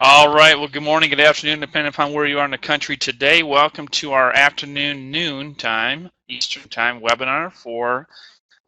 All right. Well, good morning, good afternoon, depending upon where you are in the country today. Welcome to our afternoon, noon time, Eastern time webinar for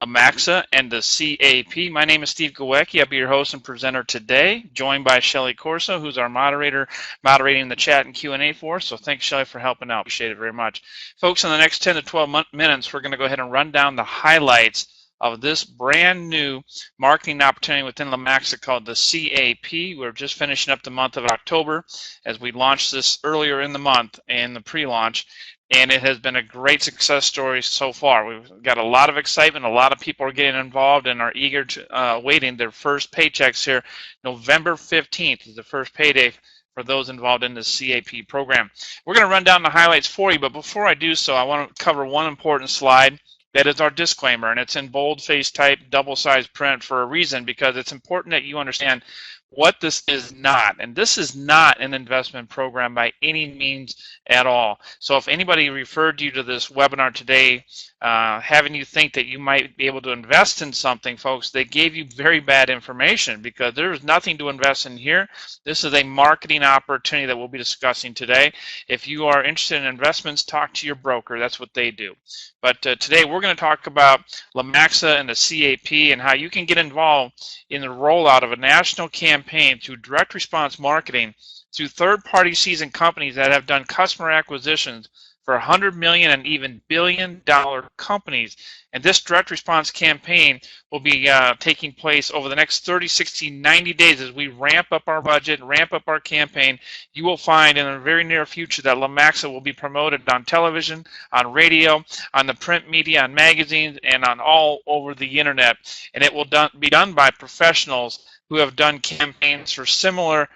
Amaxa and the CAP. My name is Steve Gawecki. I'll be your host and presenter today, joined by Shelly Corso, who's our moderator, moderating the chat and Q&A for us. So thanks, Shelly, for helping out. Appreciate it very much. Folks, in the next 10 to 12 minutes, we're going to go ahead and run down the highlights of this brand new marketing opportunity within Lamaxa called the CAP. We're just finishing up the month of October as we launched this earlier in the month in the pre-launch, and it has been a great success story so far. We've got a lot of excitement. A lot of people are getting involved and are eager to awaiting their first paychecks here. November 15th is the first payday for those involved in the CAP program. We're going to run down the highlights for you, but before I do so, I want to cover one important slide. That is our disclaimer, and it's in bold-face type, double-sized print for a reason, because it's important that you understand what this is not. And this is not an investment program by any means at all. So if anybody referred you to this webinar today, having you think that you might be able to invest in something, folks, they gave you very bad information, because there is nothing to invest in here. This is a marketing opportunity that we'll be discussing today. If you are interested in investments, talk to your broker. That's what they do. But today we're going to talk about Lamaxa and the CAP and how you can get involved in the rollout of a national campaign through direct response marketing through third-party seasoned companies that have done customer acquisitions for $100 million and even billion-dollar companies. And this direct response campaign will be taking place over the next 30, 60, 90 days as we ramp up our budget, ramp up our campaign. You will find in the very near future that Lamaxa will be promoted on television, on radio, on the print media, on magazines, and on all over the internet. And it will be done by professionals who have done campaigns for similar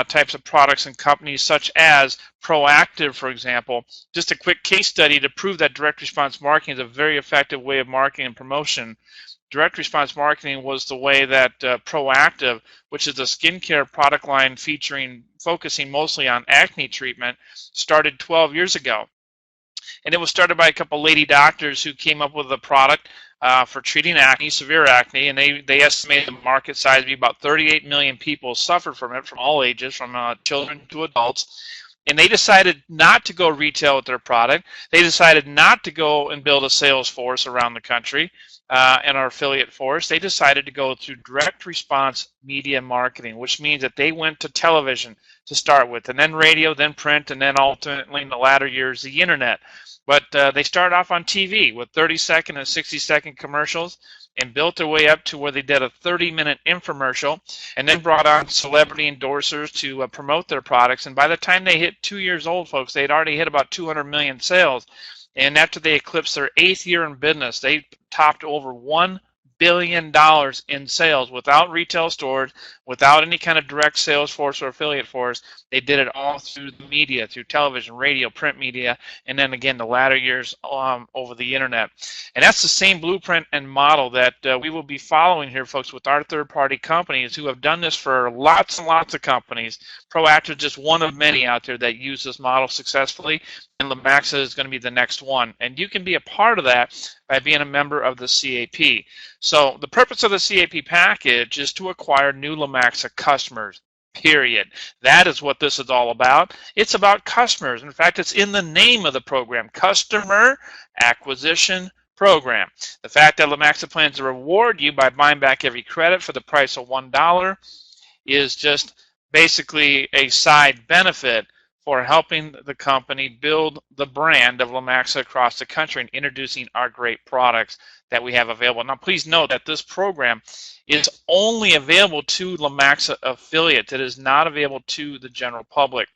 types of products and companies, such as Proactive, for example. Just a quick case study to prove that direct response marketing is a very effective way of marketing and promotion. Direct response marketing was the way that Proactive, which is a skincare product line focusing mostly on acne treatment, started 12 years ago. And it was started by a couple lady doctors who came up with a product for treating acne, severe acne, and they estimated the market size to be about 38 million people suffered from it, from all ages, from children to adults. And they decided not to go retail with their product. They decided not to go and build a sales force around the country and our affiliate force. They decided to go through direct response media marketing, which means that they went to television to start with, and then radio, then print, and then ultimately in the latter years, the internet. But they started off on TV with 30-second and 60-second commercials and built their way up to where they did a 30-minute infomercial and then brought on celebrity endorsers to promote their products. And by the time they hit 2 years old, folks, they had already hit about 200 million sales. And after they eclipsed their 8th year in business, they topped over $1 billion in sales without retail stores, without any kind of direct sales force or affiliate force. They did it all through the media, through television, radio, print media, and then again the latter years over the internet. And that's the same blueprint and model that we will be following here, folks, with our third-party companies who have done this for lots and lots of companies. Proactive is just one of many out there that use this model successfully, and Lamaxa is going to be the next one. And you can be a part of that by being a member of the CAP. So the purpose of the CAP package is to acquire new Lamaxa customers, period. That is what this is all about. It's about customers. In fact, it's in the name of the program, Customer Acquisition Program. The fact that Lamaxa plans to reward you by buying back every credit for the price of $1 is just basically a side benefit for helping the company build the brand of Lamaxa across the country and introducing our great products that we have available. Now, please note that this program is only available to Lamaxa affiliates. It is not available to the general public.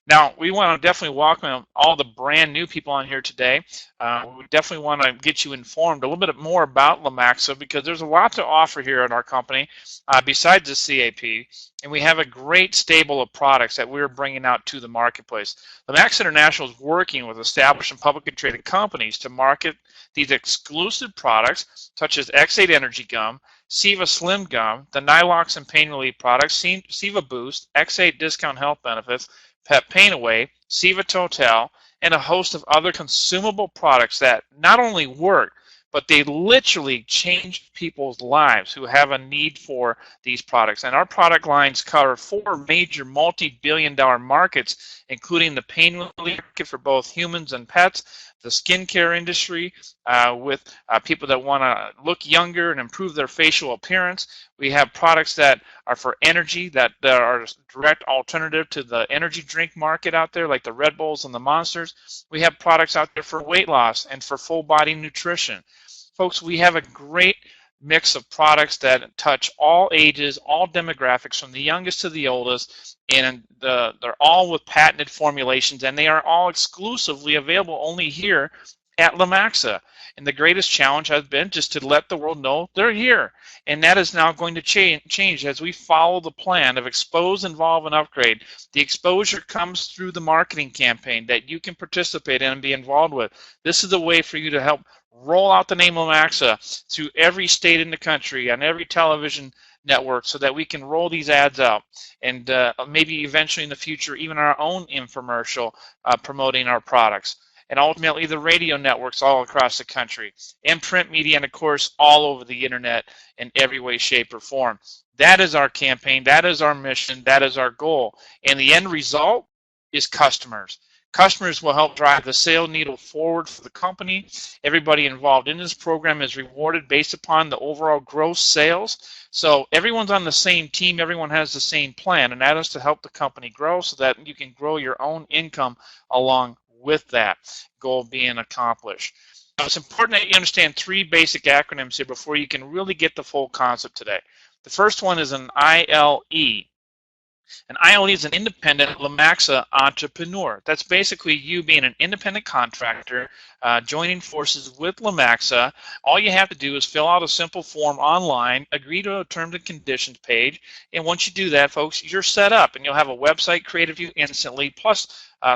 Now, we want to definitely welcome all the brand new people on here today. We definitely want to get you informed a little bit more about Lamaxa, because there's a lot to offer here at our company besides the CAP, and we have a great stable of products that we're bringing out to the marketplace. Lamaxa International is working with established and publicly traded companies to market these exclusive products, such as X8 Energy Gum, Seva Slim Gum, the Nylox and Pain Relief products, Seva Boost, X8 Discount Health Benefits, Pep Pain Away, Seva Total, and a host of other consumable products that not only work, but they literally change people's lives who have a need for these products. And our product lines cover 4 major multi-billion-dollar markets, including the pain relief market for both humans and pets, the skincare industry with people that want to look younger and improve their facial appearance. We have products that are for energy that are a direct alternative to the energy drink market out there, like the Red Bulls and the Monsters. We have products out there for weight loss and for full body nutrition. Folks, we have a great mix of products that touch all ages, all demographics, from the youngest to the oldest, and they're all with patented formulations, and they are all exclusively available only here at Lomaxa. And the greatest challenge has been just to let the world know they're here. And that is now going to change as we follow the plan of expose, involve, and upgrade. The exposure comes through the marketing campaign that you can participate in and be involved with. This is a way for you to help roll out the name Lomaxa through every state in the country, on every television network, so that we can roll these ads out, and maybe eventually in the future even our own infomercial promoting our products. And ultimately the radio networks all across the country, and print media, and of course all over the internet in every way, shape, or form. That is our campaign, that is our mission, that is our goal. And the end result is customers. Customers will help drive the sale needle forward for the company. Everybody involved in this program is rewarded based upon the overall gross sales. So everyone's on the same team, everyone has the same plan, and that is to help the company grow so that you can grow your own income along with that goal being accomplished. Now, it's important that you understand 3 basic acronyms here before you can really get the full concept today. The first one is an ILE. An ILE is an independent Lomaxa entrepreneur. That's basically you being an independent contractor, joining forces with Lomaxa. All you have to do is fill out a simple form online, agree to a terms and conditions page, and once you do that, folks, you're set up, and you'll have a website created for you instantly, plus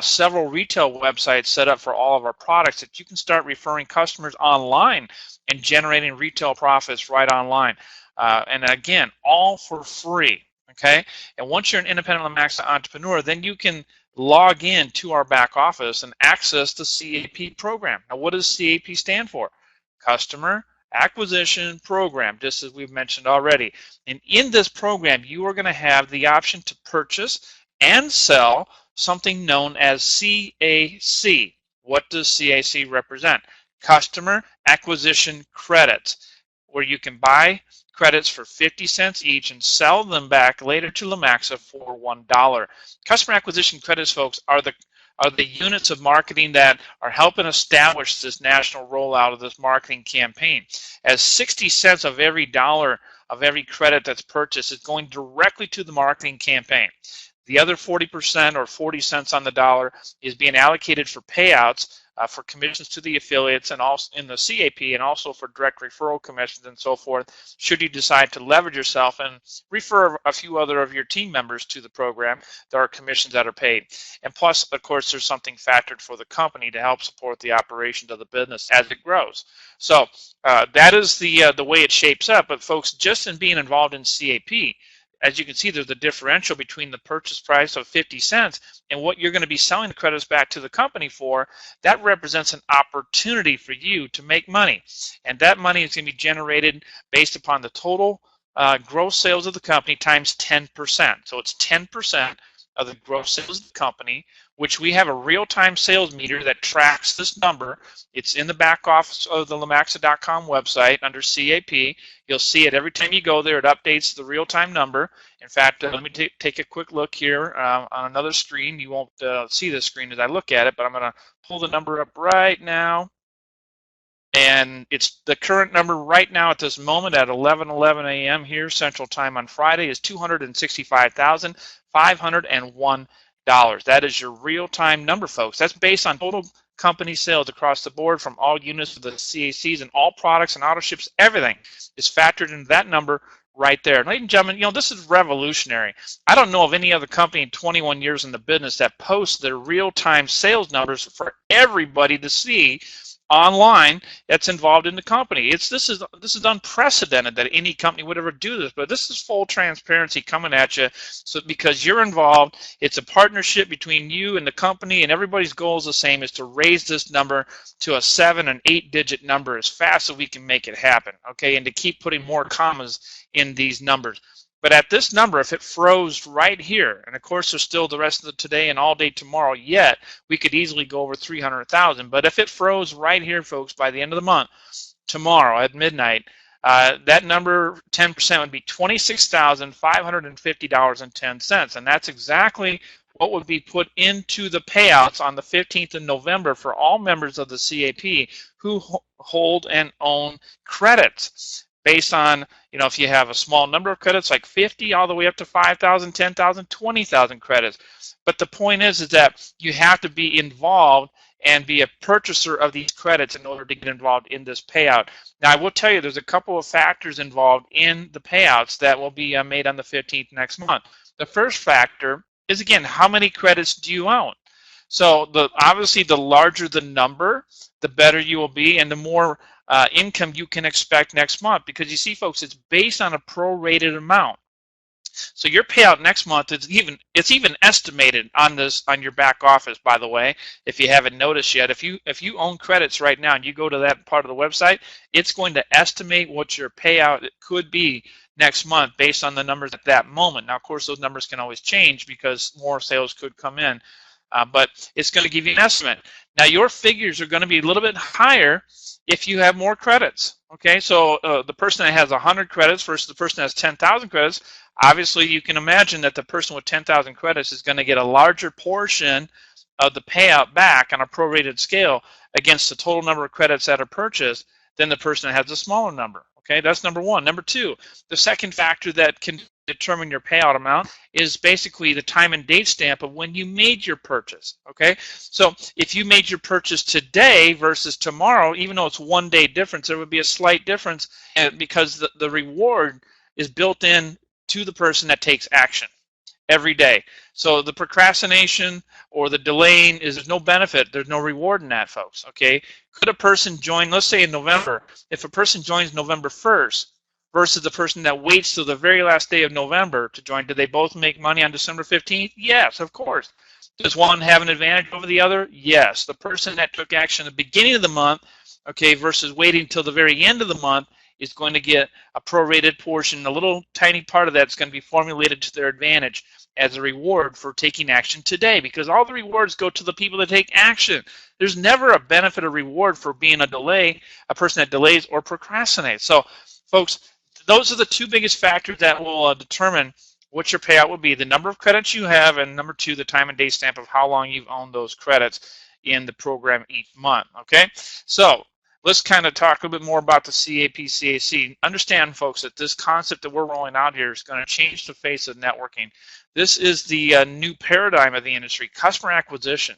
several retail websites set up for all of our products that you can start referring customers online and generating retail profits right online. And again, all for free. Okay, and once you're an independent Lomaxa entrepreneur, then you can log in to our back office and access the CAP program. Now, what does CAP stand for? Customer Acquisition Program, just as we've mentioned already. And in this program, you are going to have the option to purchase and sell something known as CAC. What does CAC represent? Customer Acquisition Credits, where you can buy credits for 50 cents each and sell them back later to Lomaxa for $1. Customer acquisition credits, folks, are the units of marketing that are helping establish this national rollout of this marketing campaign. As 60 cents of every dollar of every credit that's purchased is going directly to the marketing campaign. The other 40% or 40 cents on the dollar is being allocated for payouts for commissions to the affiliates and also in the CAP, and also for direct referral commissions and so forth, should you decide to leverage yourself and refer a few other of your team members to the program. There are commissions that are paid. And plus, of course, there's something factored for the company to help support the operations of the business as it grows. So that is the way it shapes up. But folks, just in being involved in CAP, as you can see, there's a differential between the purchase price of 50 cents and what you're going to be selling the credits back to the company for. That represents an opportunity for you to make money. And that money is going to be generated based upon the total gross sales of the company times 10%. So it's 10% of the gross sales of the company, which we have a real-time sales meter that tracks this number. It's in the back office of the Lomaxa.com website under CAP. You'll see it every time you go there. It updates the real-time number. In fact, let me take a quick look here on another screen. You won't see this screen as I look at it, but I'm going to pull the number up right now. And it's the current number right now at this moment at 11:11 a.m. here Central Time on Friday is $265,501. That is your real-time number, folks. That's based on total company sales across the board from all units of the CACs and all products and auto ships. Everything is factored into that number right there. Ladies and gentlemen, this is revolutionary. I don't know of any other company in 21 years in the business that posts their real-time sales numbers for everybody to see online that's involved in the company. This is unprecedented that any company would ever do this, but this is full transparency coming at you. So because you're involved, it's a partnership between you and the company, and everybody's goal is the same: is to raise this number to a 7 and 8 digit number as fast as we can make it happen. Okay, and to keep putting more commas in these numbers. But at this number, if it froze right here, and of course there's still the rest of the today and all day tomorrow yet, we could easily go over 300,000. But if it froze right here, folks, by the end of the month, tomorrow at midnight, that number, 10%, would be $26,550.10. And that's exactly what would be put into the payouts on the 15th of November for all members of the CAP who hold and own credits. Based on, if you have a small number of credits, like 50 all the way up to 5,000, 10,000, 20,000 credits. But the point is that you have to be involved and be a purchaser of these credits in order to get involved in this payout. Now, I will tell you, there's a couple of factors involved in the payouts that will be made on the 15th next month. The first factor is, again, how many credits do you own? So obviously, the larger the number, the better you will be, and the more income you can expect next month. Because you see, folks, it's based on a prorated amount. So your payout next month it's even estimated on your back office. By the way, if you haven't noticed yet, if you own credits right now and you go to that part of the website, it's going to estimate what your payout could be next month based on the numbers at that moment. Now, of course, those numbers can always change because more sales could come in. But it's going to give you an estimate. Now, your figures are going to be a little bit higher if you have more credits. Okay, so the person that has 100 credits versus the person that has 10,000 credits, obviously you can imagine that the person with 10,000 credits is going to get a larger portion of the payout back on a prorated scale against the total number of credits that are purchased than the person that has a smaller number. Okay, that's number one. Number two, the second factor that can determine your payout amount is basically the time and date stamp of when you made your purchase. Okay, so if you made your purchase today versus tomorrow, even though it's 1 day difference, there would be a slight difference because the reward is built in to the person that takes action every day. So the procrastination or the delaying there's no benefit, there's no reward in that, folks. Okay, could a person join, let's say in November, if a person joins November 1st versus the person that waits till the very last day of November to join, do they both make money on December 15th? Yes, of course. Does one have an advantage over the other? Yes. The person that took action at the beginning of the month, okay, versus waiting till the very end of the month, is going to get a prorated portion. A little tiny part of that's going to be formulated to their advantage as a reward for taking action today, because all the rewards go to the people that take action. There's never a benefit or reward for being a person that delays or procrastinates. So, folks, those are the two biggest factors that will determine what your payout will be: the number of credits you have, and number two, the time and date stamp of how long you've owned those credits in the program each month. Okay, so let's kind of talk a little bit more about the CAP-CAC. Understand, folks, that this concept that we're rolling out here is going to change the face of networking. This is the new paradigm of the industry, customer acquisition.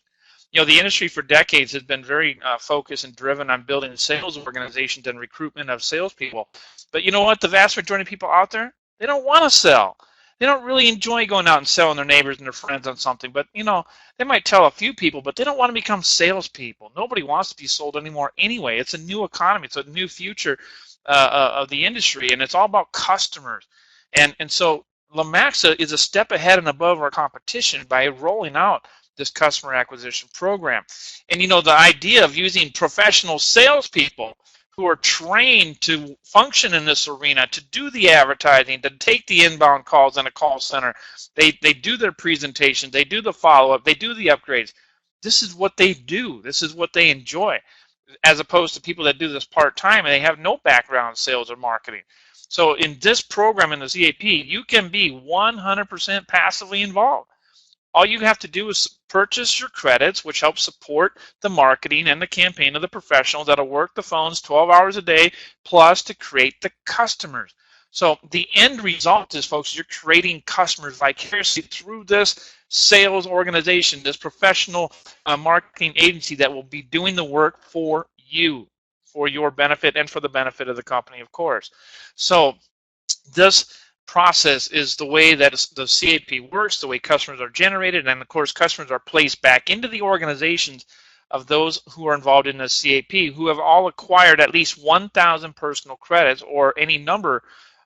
The industry for decades has been very focused and driven on building sales organizations and recruitment of salespeople. But you know what? The vast majority of people out there, they don't want to sell. They don't really enjoy going out and selling their neighbors and their friends on something. But, they might tell a few people, but they don't want to become salespeople. Nobody wants to be sold anymore anyway. It's a new economy. It's a new future of the industry, and it's all about customers. And so Lemaxa is a step ahead and above our competition by rolling out this customer acquisition program. And the idea of using professional salespeople who are trained to function in this arena, to do the advertising, to take the inbound calls in a call center, they do their presentations, they do the follow-up, they do the upgrades. This is what they do. This is what they enjoy, as opposed to people that do this part-time and they have no background in sales or marketing. So in this program in the CAP, you can be 100% passively involved. All you have to do is purchase your credits, which helps support the marketing and the campaign of the professionals that'll work the phones 12 hours a day, plus to create the customers. So the end result is, folks, you're creating customers vicariously through this sales organization, this professional marketing agency that will be doing the work for you, for your benefit and for the benefit of the company, of course. So this process is the way that the CAP works, the way customers are generated, and of course customers are placed back into the organizations of those who are involved in the CAP who have all acquired at least 1,000 personal credits or any number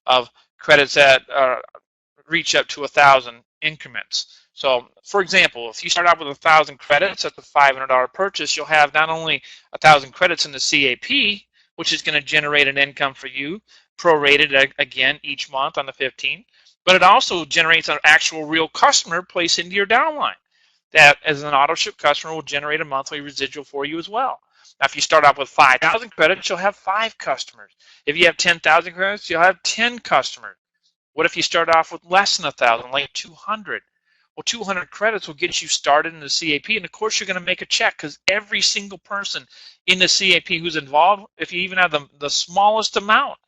of credits that reach up to 1,000 increments. So, for example, if you start out with 1,000 credits at the $500 purchase, you'll have not only 1,000 credits in the CAP, which is going to generate an income for you, prorated again each month on the 15th, but it also generates an actual real customer placed into your downline. That, as an auto ship customer, will generate a monthly residual for you as well. Now, if you start off with 5,000 credits, you'll have 5 customers. If you have 10,000 credits, you'll have 10 customers. What if you start off with less than 1,000, like 200? Well, 200 credits will get you started in the CAP, and of course you're going to make a check because every single person in the CAP who's involved, if you even have the smallest amount,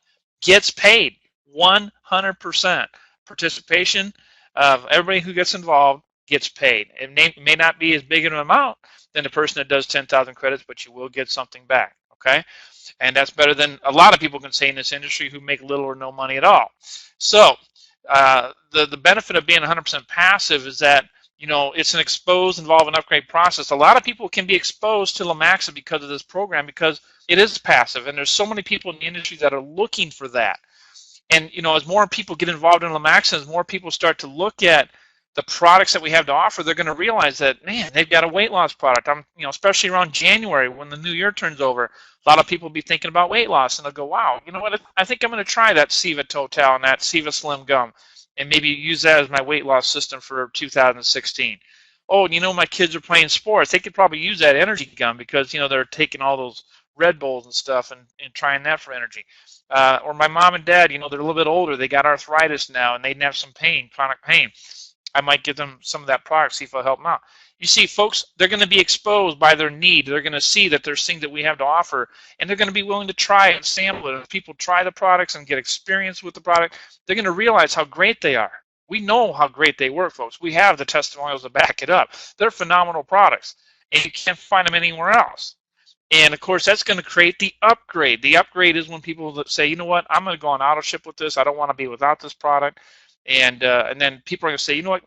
gets paid 100%. Participation of everybody who gets involved gets paid. It may not be as big an amount than the person that does 10,000 credits, but you will get something back, okay? And that's better than a lot of people can say in this industry who make little or no money at all. So the benefit of being 100% passive is that, you know, it's an expose, involve, and upgrade process. A lot of people can be exposed to Lomaxa because of this program because it is passive, and there's so many people in the industry that are looking for that. And, you know, as more people get involved in Lomaxa, as more people start to look at the products that we have to offer, they're going to realize that, man, they've got a weight loss product. You know, especially around January when the new year turns over, a lot of people will be thinking about weight loss, and they'll go, wow, you know what, I think I'm going to try that Seva Total and that Seva Slim Gum and maybe use that as my weight loss system for 2016. Oh, and you know, my kids are playing sports. They could probably use that energy gum because, you know, they're taking all those Red Bulls and stuff and trying that for energy. Or my mom and dad, you know, they're a little bit older. They got arthritis now, and they have some pain, chronic pain. I might give them some of that product, see if it'll help them out. You see, folks, they're going to be exposed by their need. They're going to see that there's things that we have to offer, and they're going to be willing to try and sample it. And if people try the products and get experience with the product, they're going to realize how great they are. We know how great they work, folks. We have the testimonials to back it up. They're phenomenal products, and you can't find them anywhere else. And, of course, that's going to create the upgrade. The upgrade is when people say, you know what, I'm going to go on auto ship with this. I don't want to be without this product. And then people are going to say, you know what,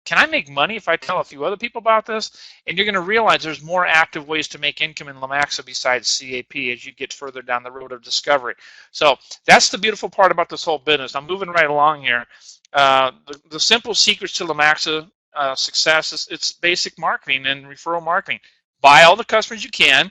can I make money if I tell a few other people about this? And you're going to realize there's more active ways to make income in Lomaxa besides CAP as you get further down the road of discovery. So that's the beautiful part about this whole business. I'm moving right along here. The simple secrets to Lomaxa success is it's basic marketing and referral marketing. Buy all the customers you can.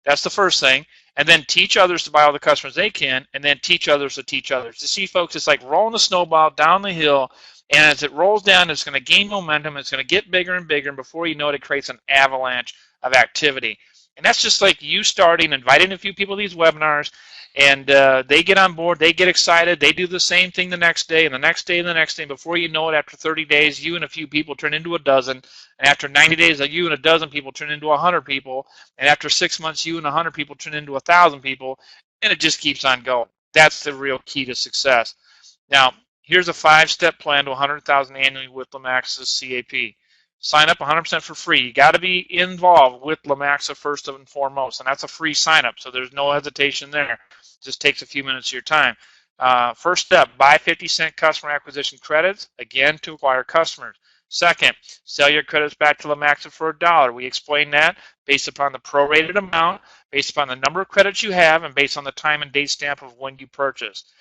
That's the first thing. And then teach others to buy all the customers they can, and then teach others to teach others. You see, folks, it's like rolling a snowball down the hill, and as it rolls down, it's going to gain momentum. It's going to get bigger and bigger, and before you know it, it creates an avalanche of activity. And that's just like you starting, inviting a few people to these webinars, and they get on board, they get excited, they do the same thing the next day, and the next day, and the next day. Before you know it, after 30 days, you and a few people turn into a dozen, and after 90 days, you and a dozen people turn into 100 people, and after 6 months, you and 100 people turn into 1,000 people, and it just keeps on going. That's the real key to success. Now, here's a 5-step plan to 100,000 annually with Lomaxa's CAP. Sign up 100% for free. You got to be involved with Lomaxa first and foremost, and that's a free sign up, so there's no hesitation there. It just takes a few minutes of your time. First step, buy 50-cent customer acquisition credits, again, to acquire customers. Second, sell your credits back to Lomaxa for $1. We explain that based upon the prorated amount, based upon the number of credits you have, and based on the time and date stamp of when you purchased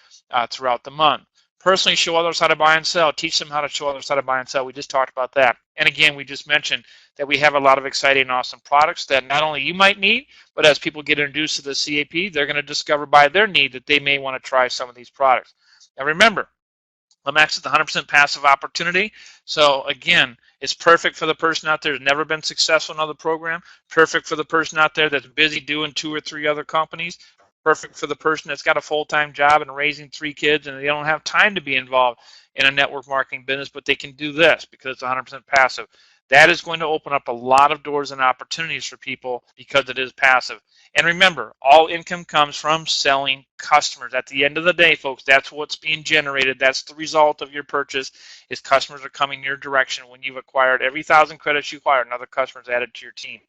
throughout the month. Personally, show others how to buy and sell. Teach them how to show others how to buy and sell. We just talked about that. And again, we just mentioned that we have a lot of exciting and awesome products that not only you might need, but as people get introduced to the CAP, they're going to discover by their need that they may want to try some of these products. Now remember, Lomaxa is the 100% passive opportunity. So again, it's perfect for the person out there who's never been successful in another program, perfect for the person out there that's busy doing 2 or 3 other companies, perfect for the person that's got a full-time job and raising 3 kids and they don't have time to be involved in a network marketing business, but they can do this because it's 100% passive. That is going to open up a lot of doors and opportunities for people because it is passive. And remember, all income comes from selling customers. At the end of the day, folks, that's what's being generated. That's the result of your purchase, is customers are coming your direction. When you've acquired every 1,000 credits you acquire, another customer is added to your team.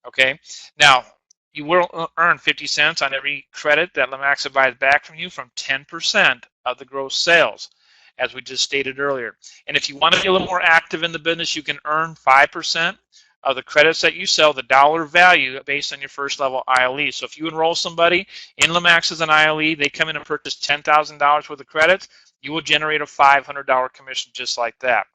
Okay? Now, you will earn 50 cents on every credit that Lomaxa buys back from you from 10% of the gross sales, as we just stated earlier. And if you want to be a little more active in the business, you can earn 5% of the credits that you sell, the dollar value based on your first level ILE. So if you enroll somebody in Lemax as an ILE, they come in and purchase $10,000 worth of credits, you will generate a $500 commission just like that.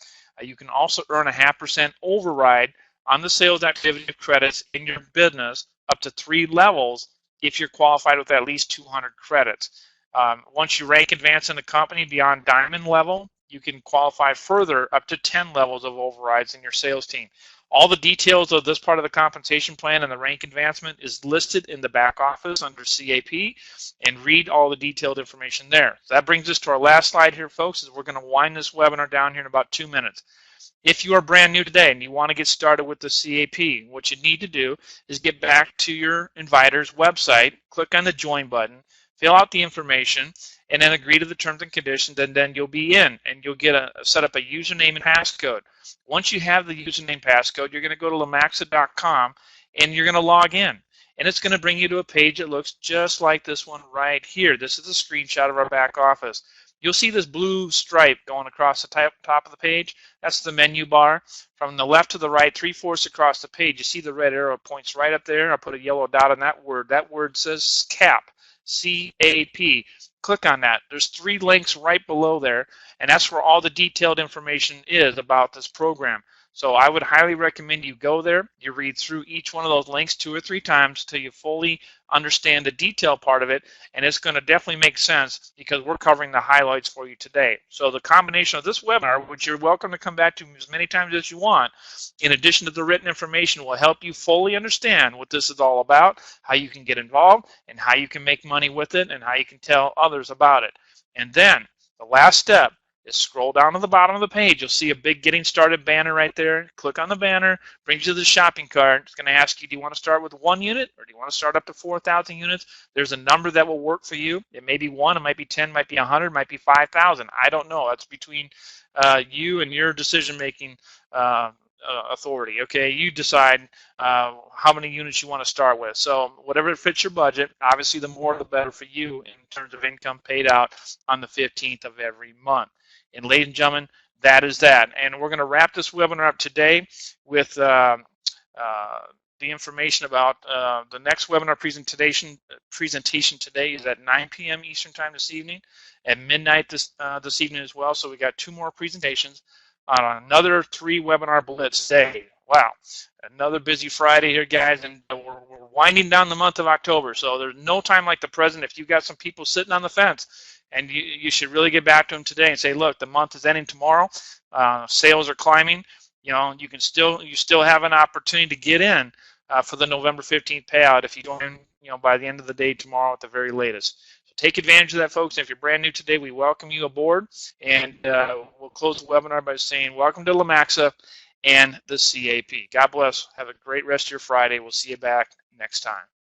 You can also earn a 0.5% override on the sales activity of credits in your business up to 3 levels if you're qualified with at least 200 credits. Once you rank advance in the company beyond diamond level, you can qualify further up to 10 levels of overrides in your sales team. All the details of this part of the compensation plan and the rank advancement is listed in the back office under CAP, and read all the detailed information there. So that brings us to our last slide here, folks, is we're going to wind this webinar down here in about 2 minutes. If you are brand new today and you want to get started with the CAP, what you need to do is get back to your Inviter's website, click on the join button, fill out the information, and then agree to the terms and conditions, and then you'll be in, and you'll get set up a username and passcode. Once you have the username passcode, you're going to go to Lemaxa.com, and you're going to log in. And it's going to bring you to a page that looks just like this one right here. This is a screenshot of our back office. You'll see this blue stripe going across the top of the page. That's the menu bar. From the left to the right, 3/4 across the page, you see the red arrow points right up there. I'll put a yellow dot on that word. That word says CAP, C-A-P. Click on that. There's 3 links right below there, and that's where all the detailed information is about this program. So I would highly recommend you go there, you read through each one of those links 2 or 3 times until you fully understand the detail part of it, and it's going to definitely make sense because we're covering the highlights for you today. So the combination of this webinar, which you're welcome to come back to as many times as you want, in addition to the written information, will help you fully understand what this is all about, how you can get involved, and how you can make money with it, and how you can tell others about it. And then the last step is scroll down to the bottom of the page. You'll see a big Getting Started banner right there. Click on the banner, brings you to the shopping cart. It's going to ask you, do you want to start with 1 unit or do you want to start up to 4,000 units? There's a number that will work for you. It may be 1, it might be 10, it might be 100, it might be 5,000. I don't know. That's between you and your decision-making authority. Okay, you decide how many units you want to start with. So whatever fits your budget, obviously the more the better for you in terms of income paid out on the 15th of every month. And ladies and gentlemen, that is that. And we're going to wrap this webinar up today with the information about the next webinar presentation today is at 9 p.m. Eastern Time this evening, at midnight this evening as well. So we got 2 more presentations on another 3 webinar blitz day. Wow, another busy Friday here, guys, and we're winding down the month of October. So there's no time like the present. If you've got some people sitting on the fence, and you should really get back to them today and say, look, the month is ending tomorrow. Sales are climbing. You know, you still have an opportunity to get in for the November 15th payout if you join, by the end of the day tomorrow at the very latest. So take advantage of that, folks. And if you're brand new today, we welcome you aboard. And we'll close the webinar by saying, welcome to Lemaxa and the CAP. God bless. Have a great rest of your Friday. We'll see you back next time.